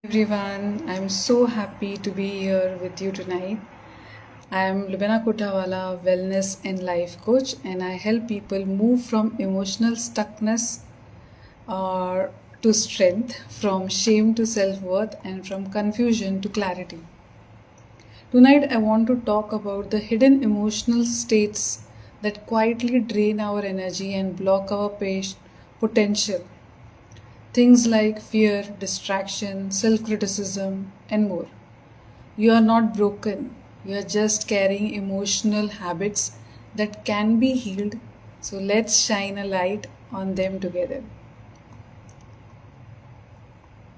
Everyone, I'm so happy to be here with you tonight. I'm Lubena Kutawala, Wellness and Life Coach, and I help people move from emotional stuckness to strength, from shame to self worth, and from confusion to clarity. Tonight, I want to talk about the hidden emotional states that quietly drain our energy and block our potential. Things like fear, distraction, self criticism, and more. You are not broken, you are just carrying emotional habits that can be healed. So let's shine a light on them together.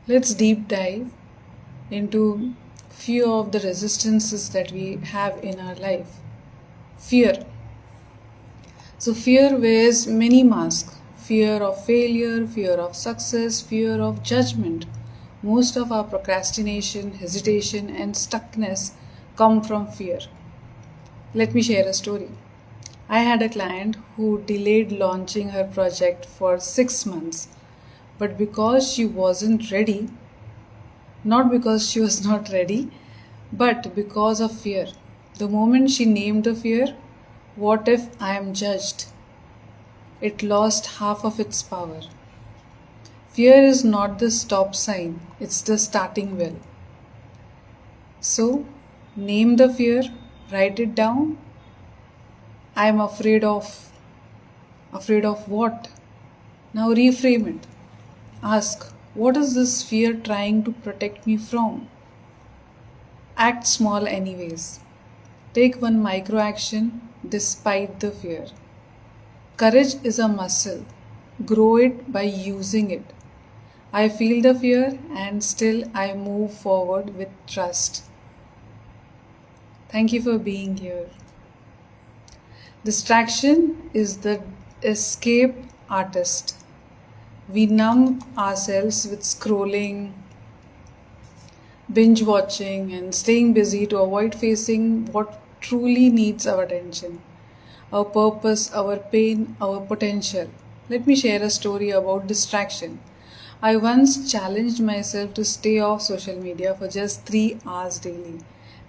Let's deep dive into few of the resistances that we have in our life. Fear. So fear wears many masks. Fear of failure, fear of success, fear of judgment. Most of our procrastination, hesitation, and stuckness come from fear. Let me share a story. I had a client who delayed launching her project for 6 months, but because she wasn't ready, not because she was not ready, but because of fear. The moment she named the fear, what if I am judged? It lost half of its power. Fear is not the stop sign, it's the starting well. So, name the fear, write it down. I am afraid of. Afraid of what? Now reframe it. Ask, what is this fear trying to protect me from? Act small, anyways. Take one micro action despite the fear. Courage is a muscle. Grow it by using it. I feel the fear and still I move forward with trust. Thank you for being here. Distraction is the escape artist. We numb ourselves with scrolling, binge watching, and staying busy to avoid facing what truly needs our attention. Our purpose, our pain, our potential. Let me share a story about distraction. I once challenged myself to stay off social media for just 3 hours daily,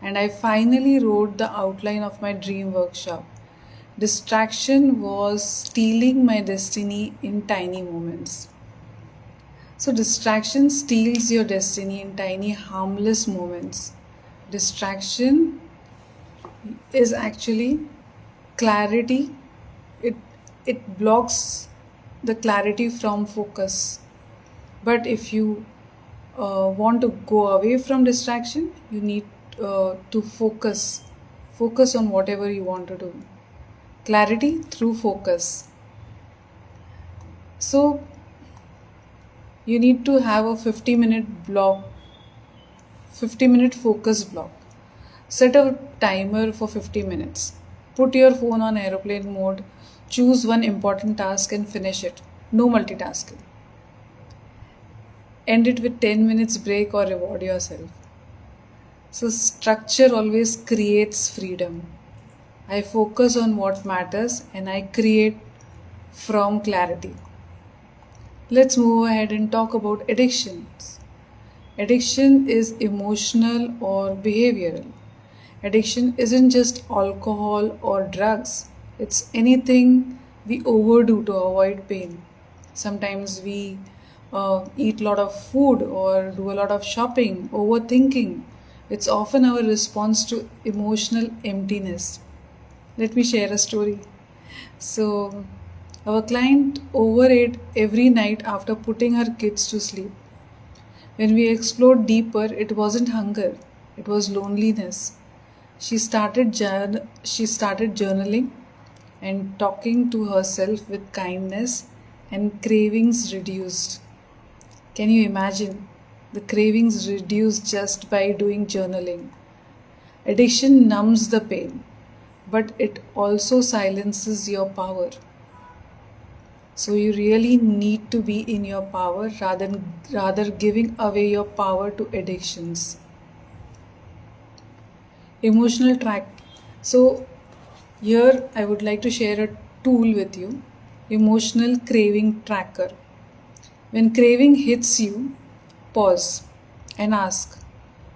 and I finally wrote the outline of my dream workshop. Distraction was stealing my destiny in tiny moments. So, distraction steals your destiny in tiny, harmless moments. Distraction is actually clarity. It blocks the clarity from focus. But if you want to go away from distraction, you need to focus on whatever you want to do. Clarity through focus. So you need to have a 50-minute block, 50-minute focus block. Set a timer for 50 minutes. Put your phone on aeroplane mode. Choose one important task and finish it. No multitasking. End it with 10 minutes break or reward yourself. So structure always creates freedom. I focus on what matters and I create from clarity. Let's move ahead and talk about addictions. Addiction is emotional or behavioral. Addiction isn't just alcohol or drugs. It's anything we overdo to avoid pain. Sometimes we eat a lot of food or do a lot of shopping, overthinking. It's often our response to emotional emptiness. Let me share a story. So, our client overate every night after putting her kids to sleep. When we explored deeper, it wasn't hunger, it was loneliness. She started journaling and talking to herself with kindness, and cravings reduced. Can you imagine? The cravings reduced just by doing journaling. Addiction numbs the pain, but it also silences your power. So you really need to be in your power rather giving away your power to addictions. Emotional track. So here I would like to share a tool with you. Emotional craving tracker. When craving hits you, pause. and ask,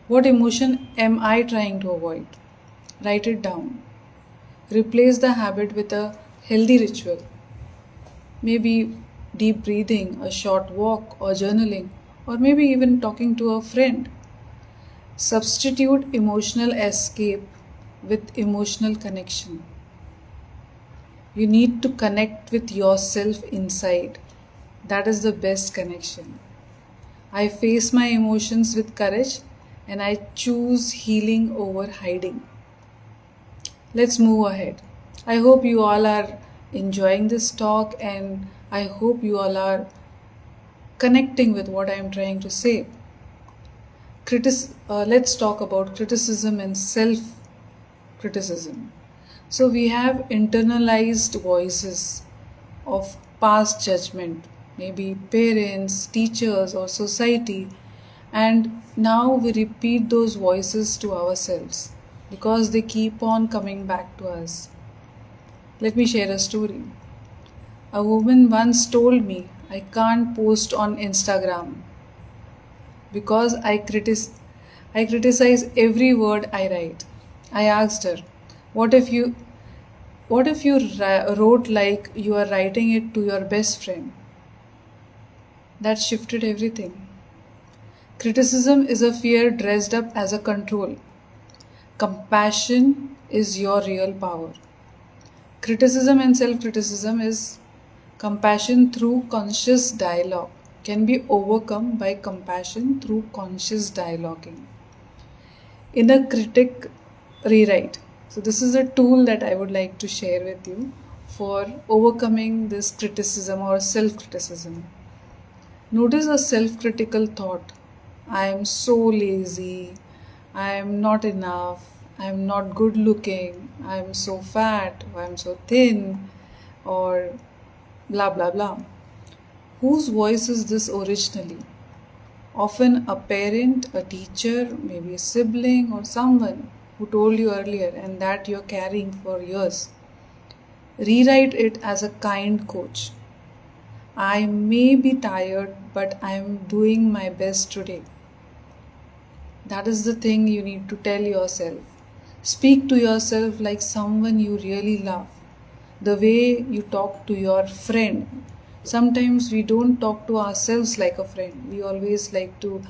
what emotion am I trying to avoid? Write it down. Replace the habit with a healthy ritual. Maybe deep breathing, a short walk, or journaling, or maybe even talking to a friend. Substitute emotional escape with emotional connection. You need to connect with yourself inside. That is the best connection. I face my emotions with courage and I choose healing over hiding. Let's move ahead. I hope you all are enjoying this talk and I hope you all are connecting with what I am trying to say. Let's talk about criticism and self-criticism. So we have internalized voices of past judgment, maybe parents, teachers, or society, and now we repeat those voices to ourselves because they keep on coming back to us. Let me share a story. A woman once told me I can't post on Instagram because I criticize every word I write. I asked her, what if you wrote like you are writing it to your best friend? That shifted everything. Criticism is a fear dressed up as a control. Compassion is your real power. Criticism and self-criticism is compassion through conscious dialogue can be overcome by compassion through conscious dialoguing. Inner critic rewrite. So this is a tool that I would like to share with you for overcoming this criticism or self-criticism. Notice a self-critical thought. I am so lazy. I am not enough. I am not good looking. I am so fat. Or I am so thin. Or blah blah blah. Whose voice is this originally? Often a parent, a teacher, maybe a sibling or someone who told you earlier and that you're carrying for years. Rewrite it as a kind coach. I may be tired, but I'm doing my best today. That is the thing you need to tell yourself. Speak to yourself like someone you really love. The way you talk to your friend. Sometimes we don't talk to ourselves like a friend. We always like to,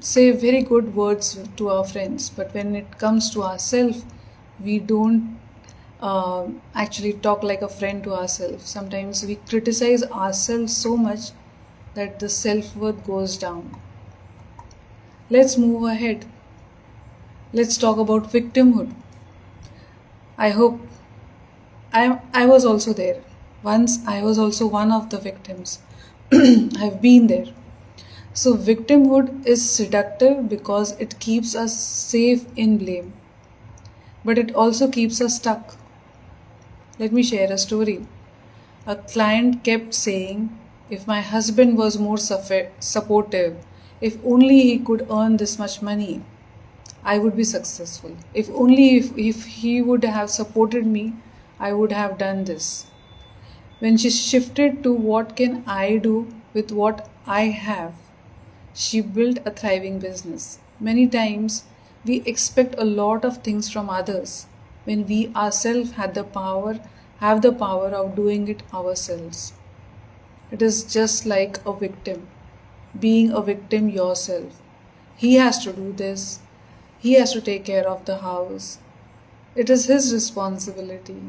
say very good words to our friends. But when it comes to ourselves, we don't actually talk like a friend to ourselves. Sometimes we criticize ourselves so much that the self-worth goes down. Let's move ahead. Let's talk about victimhood. I hope I was also there. Once I was also one of the victims. I've been there. So victimhood is seductive because it keeps us safe in blame. But it also keeps us stuck. Let me share a story. A client kept saying, if my husband was more supportive, if only he could earn this much money, I would be successful. If only if he would have supported me, I would have done this. When she shifted to what can I do with what I have, she built a thriving business. Many times we expect a lot of things from others when we ourselves have the power of doing it ourselves. It is just like a victim, being a victim yourself. He has to do this. He has to take care of the house. It is his responsibility.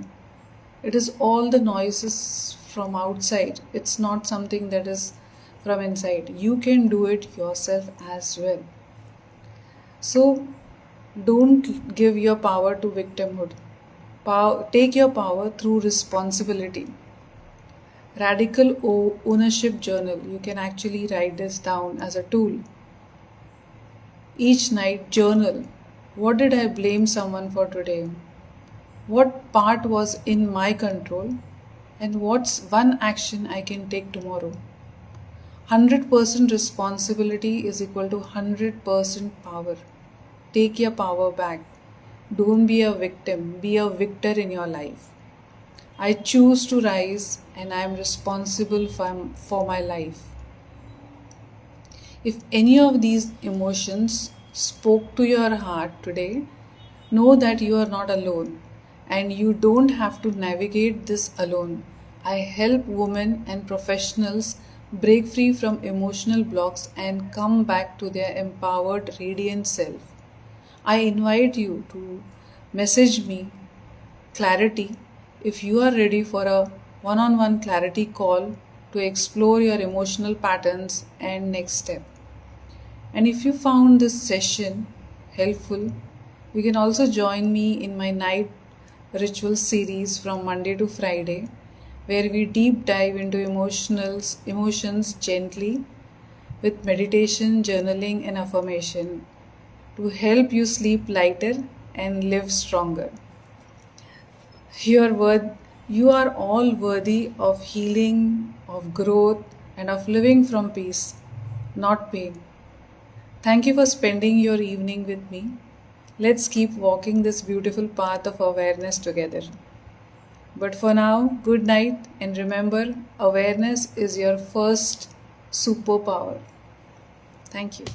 It is all the noises from outside. It's not something that is from inside. You can do it yourself as well. So don't give your power to victimhood. Take your power through responsibility. Radical ownership journal. You can actually write this down as a tool. Each night journal. What did I blame someone for today? What part was in my control? And what's one action I can take tomorrow? 100% responsibility is equal to 100% power. Take your power back. Don't be a victim. Be a victor in your life. I choose to rise and I am responsible for my life. If any of these emotions spoke to your heart today, know that you are not alone and you don't have to navigate this alone. I help women and professionals break free from emotional blocks and come back to their empowered, radiant self. I invite you to message me clarity if you are ready for a one on one clarity call to explore your emotional patterns and next step. And if you found this session helpful, you can also join me in my night ritual series from Monday to Friday, where we deep dive into emotions gently with meditation, journaling, and affirmation to help you sleep lighter and live stronger. You are all worthy of healing, of growth, and of living from peace, not pain. Thank you for spending your evening with me. Let's keep walking this beautiful path of awareness together. But for now, good night, and remember, awareness is your first superpower. Thank you.